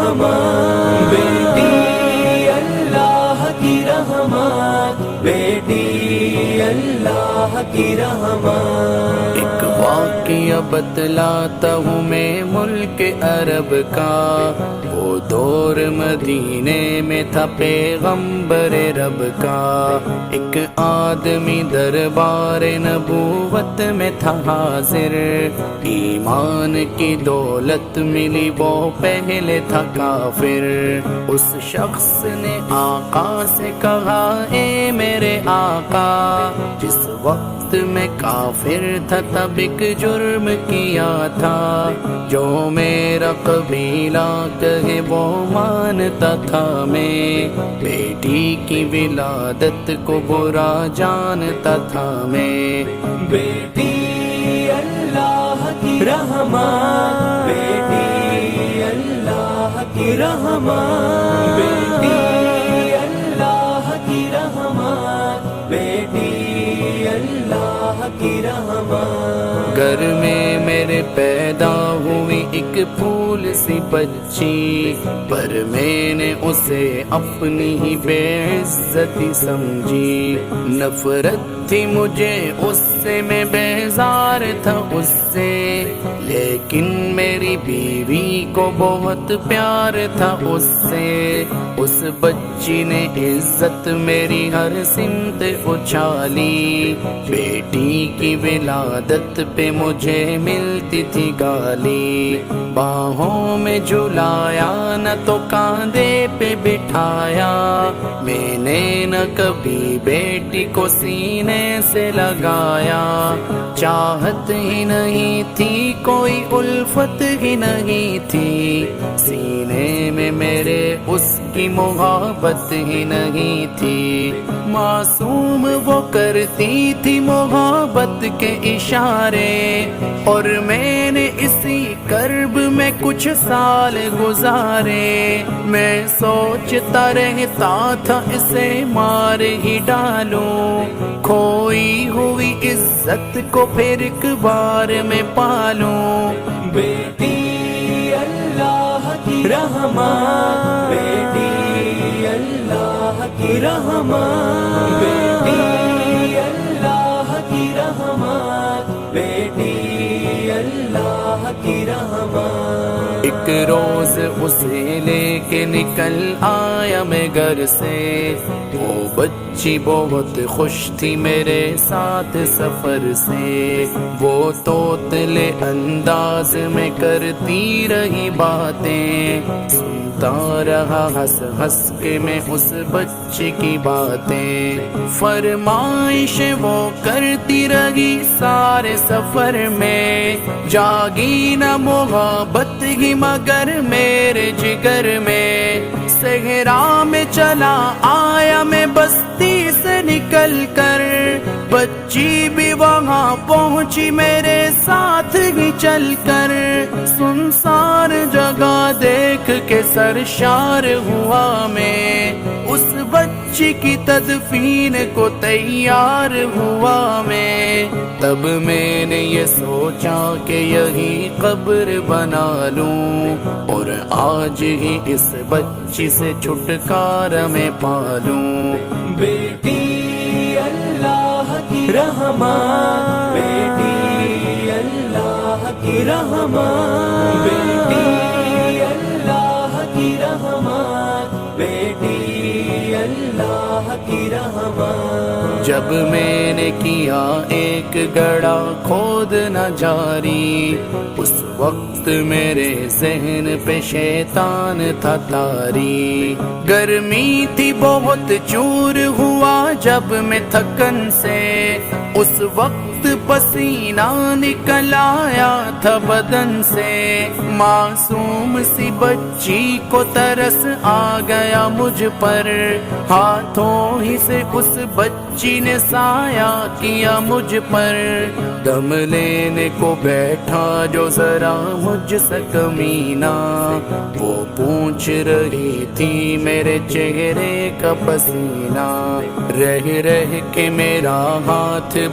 رحمت، بیٹی اللہ کی رحمت، بیٹی اللہ کی رحمت۔ ایک واقعہ بتلاتا ہوں میں ملک عرب کا، وہ دور مدینے میں تھا پیغمبر رب کا۔ ایک آدمی دربار نبوت میں تھا حاضر، ایمان کی دولت ملی وہ پہلے تھا کافر۔ اس شخص نے آقا سے کہا اے میرے آقا، جس وقت میں کافر تھا تب ایک جرم کیا تھا، جو میرا قبیلہ کہے وہ مانتا تھا میں، بیٹی کی ولادت کو برا جانتا تھا میں۔ بیٹی اللہ کی رحمت، بیٹی اللہ کی رحمت، بیٹی اللہ کی رحمت، بیٹی اللہ کی رحمت۔ گھر میں میرے پیدا ہوئی ایک پھول سی بچی، پر میں نے اسے اپنی ہی بے عزتی سمجھی۔ نفرت تھی مجھے اس سے، میں بیزار تھا اس سے، لیکن میری بیوی کو بہت پیار تھا اس سے۔ اس بچی نے عزت میری ہر سمت اچھالی، بیٹی کی ولادت پہ مجھے ملتی تھی گالی۔ باہوں میں جھلایا نہ تو کاندھے پہ بٹھایا، میں نے نہ کبھی بیٹی کو سینے سے لگایا۔ چاہت ہی نہیں تھی، کوئی الفت ہی نہیں تھی، سینے میں میرے اس کی محبت ہی نہیں تھی۔ معصوم وہ کرتی تھی محبت کے اشارے، اور میں نے اسی کرب میں کچھ سال گزارے۔ میں سوچتا رہتا تھا اسے مار ہی ڈالوں، کھوئی ہوئی عزت کو پھر ایک بار میں پالوں۔ بیٹی اللہ کی رحمت، بیٹی اللہ کی رحمت، بیٹی اللہ کی رحمت، بیٹی اللہ کی رحمت۔ ایک روز اسے لے کے نکل آیا میں گھر سے، وہ بچی بہت خوش تھی میرے ساتھ سفر سے۔ وہ توتلے انداز میں کرتی رہی باتیں، سنتا رہا ہنس ہنس کے میں اس بچی کی باتیں۔ فرمائش وہ کرتی رہی سارے سفر میں، جاگی نہ محبت ہی مگر میرے جگر میں۔ صحرا میں چلا آیا میں بستی سے نکل کر، بچی بھی وہاں پہنچی میرے ساتھ ہی چل کر۔ سنسار جگہ دیکھ کے سرشار ہوا میں، اس بچی کی تدفین کو تیار ہوا میں۔ تب میں نے یہ سوچا کہ یہی قبر بنا لوں، اور آج ہی اس بچی سے چھٹکارا میں پالوں۔ بیٹی اللہ کی رحمت، بیٹی اللہ کی رحمت، بیٹی اللہ کی رحمت، بیٹی اللہ کی رحمت۔ جب میں نے کیا ایک گڑھا کھودنا جاری، اس وقت میرے ذہن پہ شیطان تھا طاری۔ گرمی تھی بہت، چور ہوا جب میں تھکن سے، اس وقت پسینہ نکل آیا تھا بدن سے۔ معصوم سی بچی کو ترس آ گیا مجھ پر، ہاتھوں ہی سے اس بچی نے سایہ کیا مجھ پر۔ دم لینے کو بیٹھا جو ذرا مجھ سے کمینہ، وہ پوچھ رہی تھی میرے چہرے کا پسینہ۔ رہ رہ کے میرا ہاتھ